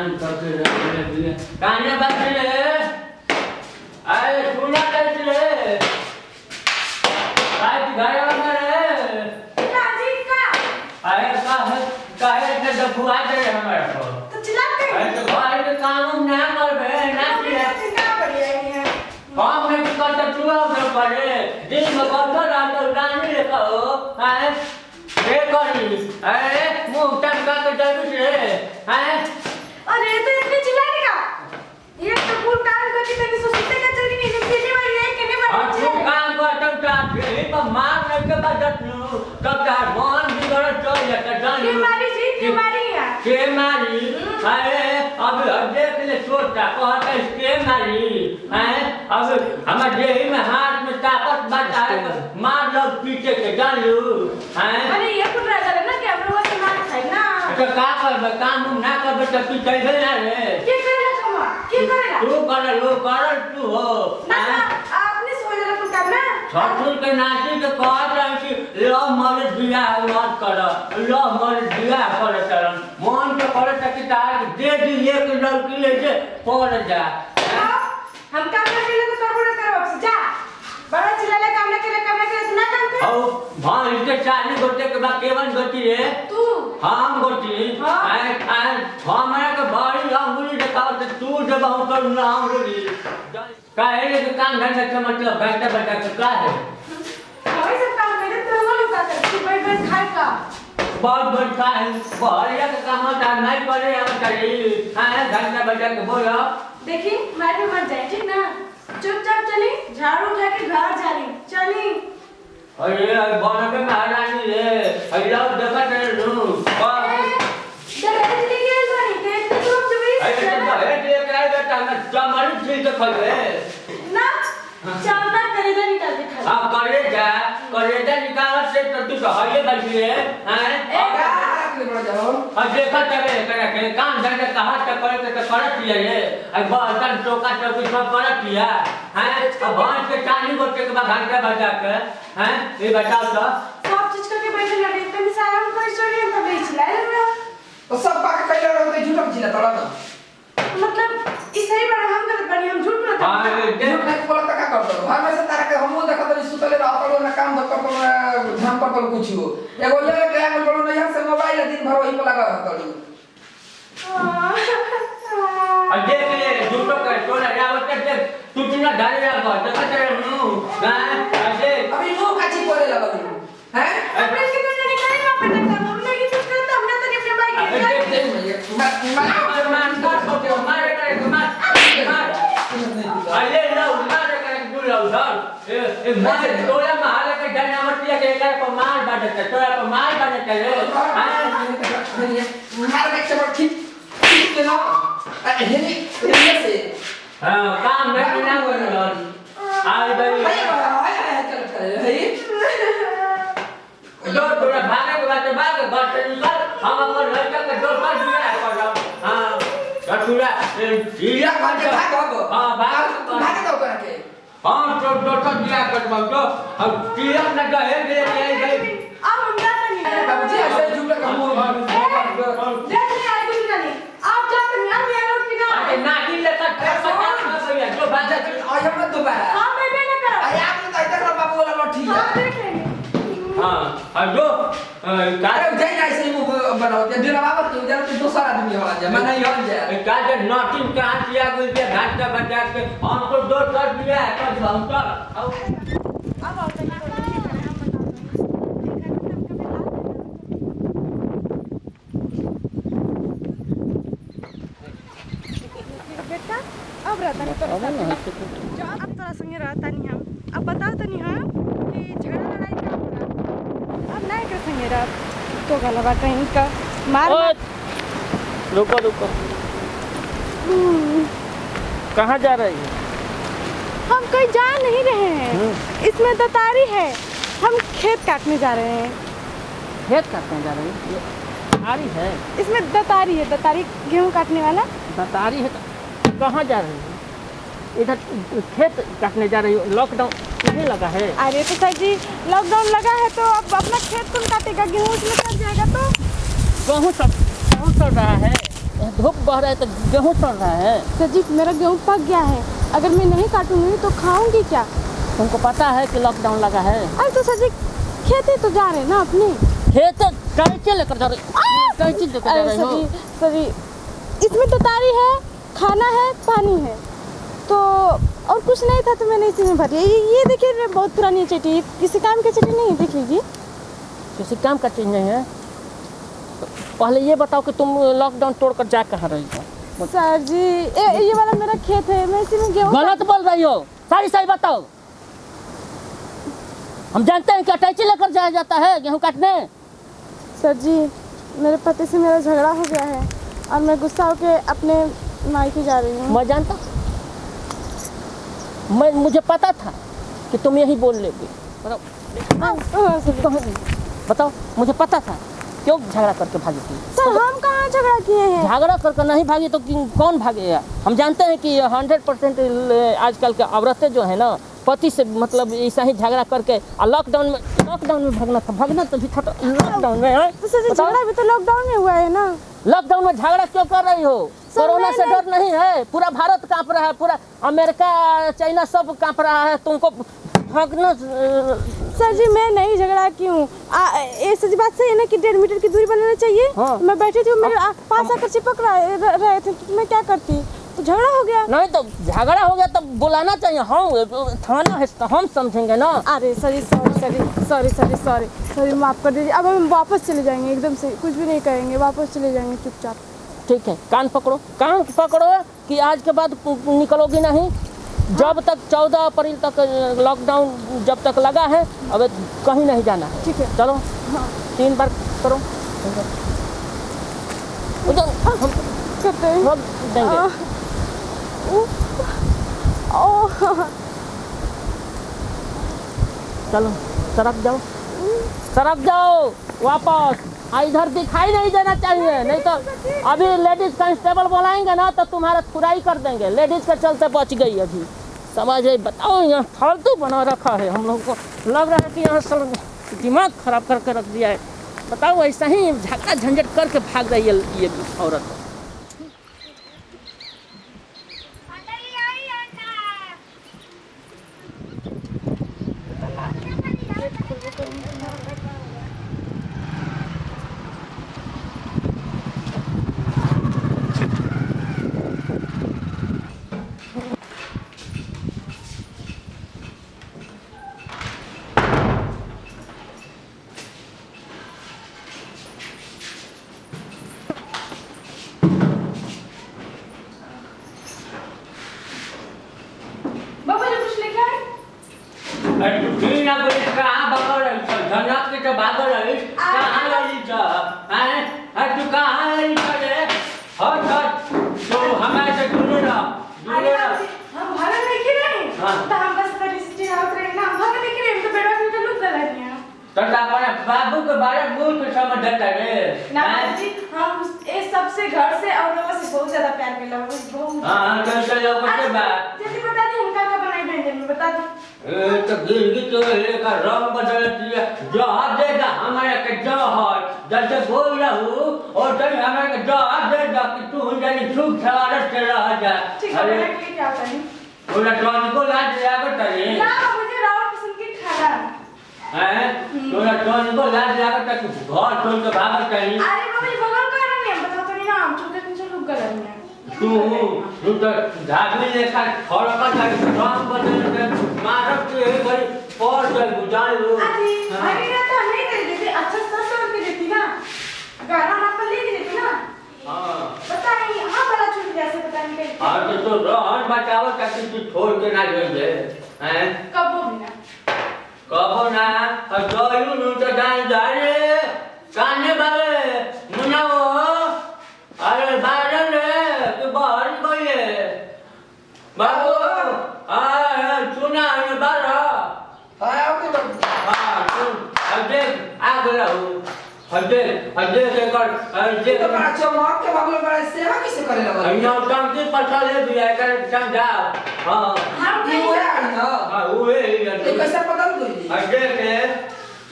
परेशान करके रख दिए काने बच ले अरे सुना कैसे रे आज घर में रे राजी का अरे काहे के दफुआ दे हमारे को तो चिल्लाते अरे तो घर के काम ना करबे ना किया चिल्ला बढ़िया है काम में कर तो चुआ उधर पड़े दिन में कर रात रानी ले कहो हैं ये करी अरे मुंह टंका के जरूर रे हैं अरे तो इतने चिल्लाने का ये तो फुल काम करके तभी सोचते का चल नहीं जब पीने वाली है कहने वाली तू काम कर तब रात ये तो मार नहीं के बाद तू तब तार मन बिगड़ चल जाता जान के मारी जी के मारी है के मारी अरे अब देख ले छोटा कहता के मारी हैं अब हम देही में हाथ में ताकत बचा मार लो पीछे के जान लू हैं अरे ये कुछ रह गया ना कि हम लोग से मार खाए ना तो का करबे काम ना करबे तो तू चल ना रे क्या करेगा कमा क्या करेगा तू कर लो कर तू हो ना आपने सोच रहा कुछ काम ना छठुर के नाची के कहत रहे कि लो मर दिया मत कर लो मर दिया कर चलन मन के करे त कि तार दे दी एक लड़की ले जे पड़ जा हम काम ना करे तो करबो ना करो अब जा बड़ा चिल्ला काम ना करे तो ना काम कर औ भाई के चाली गोटे के बा केवन गति रे तू हम गोटी हाँ। आई हमरा के बड़ी अंगुली देखाओ त तू जब हम कर ना अंगुली काहे ले काम धंधा के मतलब घंटा बटा के का है वही सब काम करे तो वो लोग का करते बैठ बैठ खाए का बहुत का है बढ़िया का काम होता नहीं करे हम चली हां घंटा बजा के बोलो देखी मारे मत जाए ठीक ना चुपचाप चली झाड़ू उठा के घर जाली चली अरे बन के महारानी रे अल्लाह देखत रे नु दरवाजे चली गई सोनी के तुम चुपी अरे तो है ये कराई बेटा मैं चमड़ी छील के खलवे ना चावना करेगा निकाल के खा अब करेजा निकालत से तो तू हइए बैठी है हैं अब देखा चले करे के काम धंधा कहा तक करे तो करत लिया ये अब बर्तन टोका टोकी सब करत लिया हैं अब भैंस के चाली गोटे के बाद घंटा बजा के हैं ये बताओ तो सब चीज करके बैठे लगे तभी सारा हम कोई छोड़ी हम तभी चिल्लाए ना तो सब बात कैला रहो झूठ में चिल्ला तोड़ा ना मतलब इस सही बार हम गलत बनी हम झूठ बोलते हां झूठ नहीं बोला तो का करतो घर में से तारा के हमो देखत रही सुतले रहत ना काम धक कर ध्यान पर कुछ हो एगो ये के हम बोलो नहीं से मोबाइल दिन भर वही पे लगा रहत अब देख ले झूठो का टोला जावत के तू बिना डाले लगा देखत रे नु हैं अजे अभी नो काची बोले लगा हैं अपने के तो नहीं करेगा पता कर हमने की कुछ करता हमने तो अपने भाई के मान कर मारे करे मार अरे ना मारे करे बुला उधर ए मार टोला महाल के डनावटिया के एक पर मार बाटे टोला पर मार बाटे रे मार के सब ठीक ना हेनी से हां काम में ना करो आई भाई दो टोला भागे के बात घर से निकल हम अपन लड़का के दो कर दिया कर हां टोला ये भाग भाग हां भाग दो करके हां तो दिया कर तो अब किया ना गए गए अब हम जाते नहीं बाबूजी ऐसे झूठ का मुंह देख ले आई कुछ नहीं आप जाते नहीं हम ये लोग निकाल अरे नाटी लेकर भैया जो बात है आज हम दोबारा हां मैं भी ना करो अरे आपने तो इधर बाबू वाला लौटी हां है देख लेंगे हां अब जो अरे जाई ना ऐसे मुंह बनाओ ये दिन बाबा की उधर तो दूसरा आदमी हो जाए मैं नहीं हो जाए का जो नॉटिंग कहां किया कोई के घाट का बजा के हमको दो कर दिया है तो हम कर अब और तक बेटा अब रहता नहीं जो अब तोरा संगे रहता नहीं हम अब बताओ तो नहीं हम कि झगड़ा लड़ाई क्या हो रहा अब नहीं कर संगे रह तो गलबा कहीं का मार रुको रुको कहाँ जा रही है हम कहीं जा नहीं रहे हैं इसमें दतारी है हम खेत काटने जा रहे हैं खेत काटने जा रही है दतारी है इसमें दतारी है दतारी गेहूं काटने वाला दतारी है कहाँ जा रही है इधर खेत काटने जा रही है लॉकडाउन नहीं लगा है अरे तो सर जी लॉकडाउन लगा है तो अब अपना खेत कौन काटेगा गेहूं उसमें कट जाएगा तो गेहूँ सब चल रहा है धूप बह रहा है तो गेहूँ सड़ रहा है। सर जी मेरा गेहूँ पक गया है, अगर मैं नहीं काटूंगी तो खाऊंगी क्या? तुमको पता है कि लॉकडाउन लगा है? अरे तो सर जी खेती तो जा रहे हैं ना अपनी। खेत कैसे लेकर जा रहे कैसे लेकर जा अरे रहे हो? सर जी इसमें तो तारी है, खाना है, पानी है, तो और कुछ नहीं था तो मैंने इसी में भरी। ये देखिए बहुत पुरानी चीटी, किसी काम की चीटी नहीं है, देख लीजिए। किसी काम का चीज नहीं है। तो पहले ये बताओ कि तुम लॉकडाउन तोड़कर जा कहाँ रही हो? सर जी ये वाला मेरा खेत है, मैं इसी में गेहूँ। गलत बोल रही हो, सही सही बताओ। हम जानते हैं कि अटैची लेकर जाया जाता है गेहूँ काटने। सर जी मेरे पति से मेरा झगड़ा हो गया है और मैं गुस्सा होकर अपने मायके जा रही हूँ। मैं जानता, मुझे पता था कि तुम यही बोल लेगी। बताओ, मुझे पता था। क्यों झगड़ा करके भागी थी? सर हम कहाँ झगड़ा किए हैं? झगड़ा करके नहीं भागी तो कौन भागेगा? हम जानते हैं कि 100% आजकल के औरतें जो है ना पति से मतलब ऐसा ही झगड़ा करके लॉकडाउन में भागना तो भी था लॉकडाउन में है। तो सर झगड़ा भी तो लॉकडाउन में हुआ है ना। लॉकडाउन में झगड़ा क्यों कर रही हो? कोरोना से डर नहीं है? पूरा भारत कांप रहा है, पूरा अमेरिका चाइना सब कांप रहा है, तुमको भागना। सर जी मैं नहीं झगड़ा की हूँ। ये सच बात सही है ना कि 1.5 मीटर की दूरी बनाना चाहिए। हाँ। मैं बैठी थी, मेरे पास आकर चिपक रहे थे, तो मैं क्या करती? तो झगड़ा हो गया। नहीं तो झगड़ा हो गया तब बुलाना चाहिए। हम थाना है तो हम समझेंगे ना। अरे सॉरी माफ कर दीजिए। अब हम वापस चले जाएंगे, एकदम से कुछ भी नहीं करेंगे, वापस चले जाएंगे चुपचाप। ठीक है, कान पकड़ो कि आज के बाद निकलोगी नहीं। जब तक 14 अप्रैल तक लॉकडाउन जब तक लगा है, अब कहीं नहीं जाना है। ठीक है चलो। हाँ 3 बार करो। हम करते हैं। देंगे। चलो सरक जाओ वापस। इधर दिखाई नहीं देना चाहिए, नहीं तो अभी लेडीज कांस्टेबल बुलाएंगे ना तो तुम्हारा खुराई कर देंगे। लेडीज के चलते बच गई अभी, समझ आई? बताओ, यहाँ फालतू बना रखा है। हम लोग को लग रहा है कि यहाँ सब दिमाग खराब करके रख दिया है। बताओ, ऐसा ही झगड़ा झंझट करके भाग रही है ये औरत। बाबा जी कुछ लेके आए? अरे तू ठीक ना बोलिस, कहाँ भागल रही छ? झनक के तो भागल रही, कहाँ रही छ? अरे तू कहाँ रही छ रे? हट तो हमारे से दूर रह। हम भागल नहीं की नहीं। हाँ। तो हम बस तरी से चिढ़ावत रहे ना, हम भागल नहीं की नहीं, तो बेड़ा भी तो लुक गए हैं। तो अपने बाबू के बारे में मूल को समझ देता रे। ना जी हम इस सबसे घर से और लोगों से बहुत ज्यादा प्यार मिला, बहुत। हाँ तो लोगों से बात जल्दी बता दी उनका क्या बनाई व्यंजन में, बता दी। तो गिरगी तो का रंग बदल दिया। जहाज देगा हमारे के जहाज, जैसे बोल रहा हूँ और तभी हमारे के जहाज देगा कि तू जानी सुख सवारत से रह जा। ठीक है, बना के क्या करें? बोला टॉनी को लाज लिया करता है ना मुझे रावण पसंद की खाना हैं? बोला टॉनी को लाज लिया करता कि घर छोड़ के भागता है। अरे बाबा ये बगल का नहीं है, बता तो नहीं ना, हम छोटे दिन से लोग कर रहे हैं। तू तो झागली लेखा खड़का था कि रंग बदल के मारत के बड़ी पौर से गुजान लो। अरे ना तो नहीं दे देती, अच्छा सस्ता करके देती ना, गाना हाथ पर ले देती ना। हाँ पता नहीं हाँ बड़ा छूट जैसे पता नहीं कैसे। हाँ तो रहन बचाओ ताकि तू छोड़ के ना जाइए हैं? कब वो बिना कहो ना जोयू नु तो जान जा रे काने बाबे मुना वो अरे बाहर रे तू बाहर गए बाबू सुना है बाहर हाँ ओके बाबू। हाँ सुन देख आ गया हूँ देख कर तो बड़ा चमक के बाबू बड़ा सेवा कैसे करे लगा? अन्ना टंकी पछा ले दिया कर समझा। हाँ हम ये वो है ना? हाँ वो है ये कैसे पता नहीं कोई? देख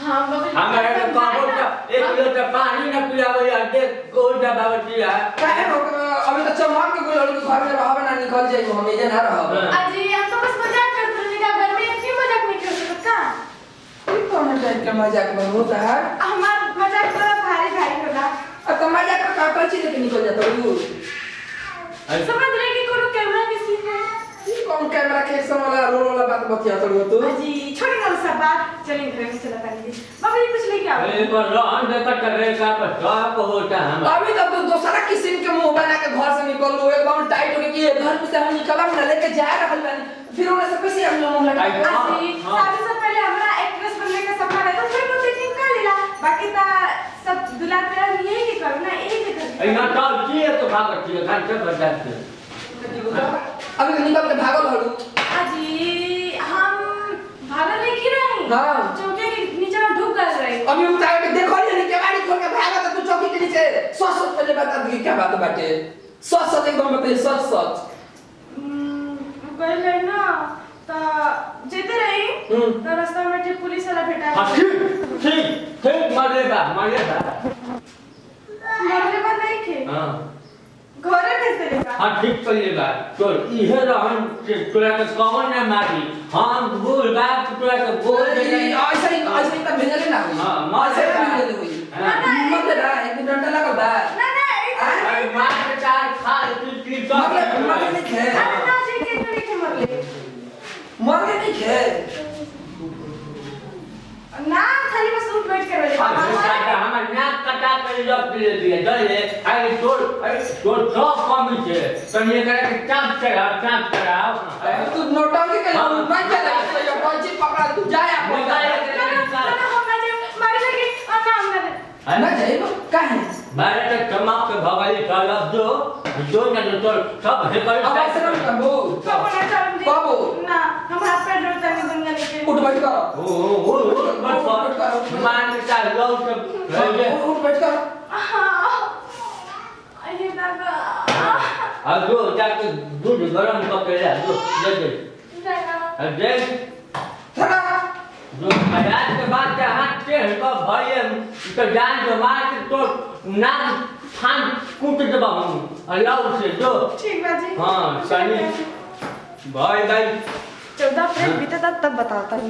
हाँ बाबा हमारे कहो तो एक लोटा पानी न पियावे अड्डे गोल दबावती है काहे हो अभी तो चमक के कोई लड़की घर में रहबे ना निकल जाई हम ये ना रहब अजी हम तो बस मजाक करते रहे का घर में इतनी मजाक नहीं कर सकता ई कौन टाइप का मजाक में होता है हमार मजाक बड़ा भारी भारी होला अब तो मजाक का का चीज लेके निकल जाता हो समझ रहे कि कोनो कैमरा के सीन है ई कौन कैमरा के एक्शन वाला रोल वाला बात बतिया तो तू अजी छोड़ ना सब बात चलिए घर में चला तानी बाबा जी कुछ लेके आओ ए पर रहन दे कर करे का पर सब होता है अभी तो तू दूसरा किस्म के मुंह बना के घर से निकल लो एकदम टाइट हो कि घर से हम निकलम ना लेके जा रहल बानी फिर उन्हें से कैसे हम मुंह लगा अजी शादी से पहले हमारा एक्ट्रेस बनने का सपना है तो फिर तो सेटिंग कर लेला बाकी ता सब दुल्हा प्यार यही के कर ना यही के कर ए ना तो की है तो भागत है खान से बजाते अभी तो निकल के भागल हलू अजी हम भागल नहीं की रही हां चौके के नीचे में ढुक गए रहे अभी उतार के देखो नहीं केवाड़ी खोल के भागा तो तू चौकी के नीचे सच सच पहले बता दे क्या बात बाटे सच सच एकदम बता सच सच पहले ना तो जेते रही तो रास्ता में जे पुलिस वाला भेटा हां ठीक मरेगा मरने पर नहीं थे हां घरे भेज देगा हां ठीक करिएगा तो इहे रहन के तोरा के कौन न मारी हम भूल बात तोरा के बोल दे ऐसा ही तो भेजले ना हुई हां मार से मार भेजले हुई मतलब एक डंडा लगल बा ना अरे मार के चार खा की मतलब नहीं है अरे ना जी के तो नहीं मरले मर के नहीं है ना खाली बस उठ बैठ कर हमार नाक कटा कर रख दिए जले आई तोड़ सब कमी छे तनी करे के चाप चढ़ाओ तू नोटंकी के मैं चला तो ये कौन चीज पकड़ा तू जाए ना जाए काहे मारे तो चमक के भगाई चलब जो न तो सब हे कर अब आश्रम कबो कबो ना हम हाथ पैर जोड़ते हैं दुनिया लेके उठ बैठ करो ओ मान का लो सब उठ बैठ करो अरे दादा अब जो जाके दूध गरम करके ले दे दे थरा जो आज के बाद के हाथ के तो भइए तो जान जो मार के तो नाक फान कूट देबा हम अल्लाह से जो ठीक बाजी हां सही भाई 14 अप्रैल बीते तब बताता हूं